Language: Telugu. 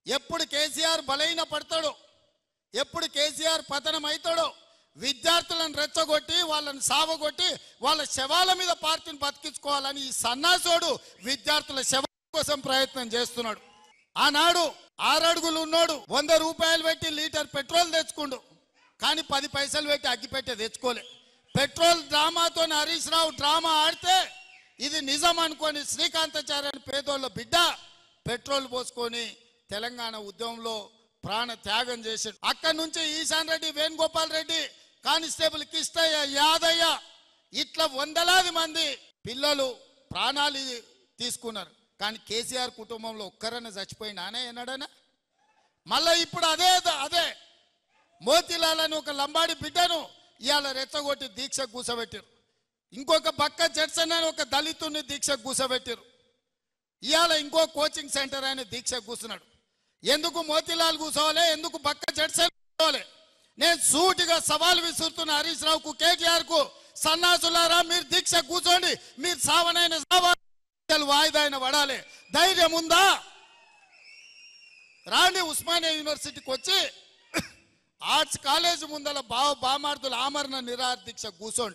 ఎప్పుడు కేసీఆర్ బలైన పడతాడో, ఎప్పుడు కేసీఆర్ పతనం అవుతాడో విద్యార్థులను రెచ్చగొట్టి వాళ్ళని సావగొట్టి వాళ్ళ శవాల మీద పార్టీని బతికించుకోవాలని ఈ సన్నాసోడు విద్యార్థుల శవం కోసం ప్రయత్నం చేస్తున్నాడు. ఆనాడు 6 అడుగులు ఉన్నోడు 100 రూపాయలు పెట్టి లీటర్ పెట్రోల్ తెచ్చుకుండు, కానీ 10 పైసలు పెట్టి అగ్గిపెట్టే తెచ్చుకోలే. పెట్రోల్ డ్రామాతో హరీష్ రావు డ్రామా ఆడితే ఇది నిజం అనుకొని శ్రీకాంతాచార్య పేదోళ్ళ బిడ్డ పెట్రోల్ పోసుకొని తెలంగాణ ఉద్యమంలో ప్రాణ త్యాగం చేశాడు. అక్కడి నుంచి ఈశాన్ రెడ్డి, వేణుగోపాల్ రెడ్డి, కానిస్టేబుల్ కిష్టయ్య, యాదయ్య ఇట్లా వందలాది మంది పిల్లలు ప్రాణాలు తీసుకున్నారు. కానీ కేసీఆర్ కుటుంబంలో ఒక్కరన్నా చచ్చిపోయినానే ఎన్నడనా? మళ్ళీ ఇప్పుడు అదే మోతీలాల్ అని ఒక లంబాడి బిడ్డను ఇవాళ రెచ్చగొట్టి దీక్షకు కూసబెట్టారు. ఇంకొక బక్క జడ్సన్ అని ఒక దళితుని దీక్షకు కూసబెట్టారు. ఇవాళ ఇంకో కోచింగ్ సెంటర్ ఆయన దీక్షకు కూర్చున్నాడు. ఎందుకు మోతీలాల్ కూర్చోవాలి, ఎందుకు బక్క జడ్సన్ కూర్చోవాలి? నేను సూటిగా సవాల్ విసురుతున్న హరీష్ రావుకు, కేటీఆర్ కు, సన్నాసులారా మీరు దీక్ష కూర్చోండి, మీరు సావనైన వాయిదాయిన పడాలి. ధైర్యం ఉందా? రాండి ఉస్మానియా యూనివర్సిటీకి వచ్చి ఆర్ట్స్ కాలేజ్ ముందల బామార్దుల ఆమరణ నిరాహార దీక్ష కూర్చోండి.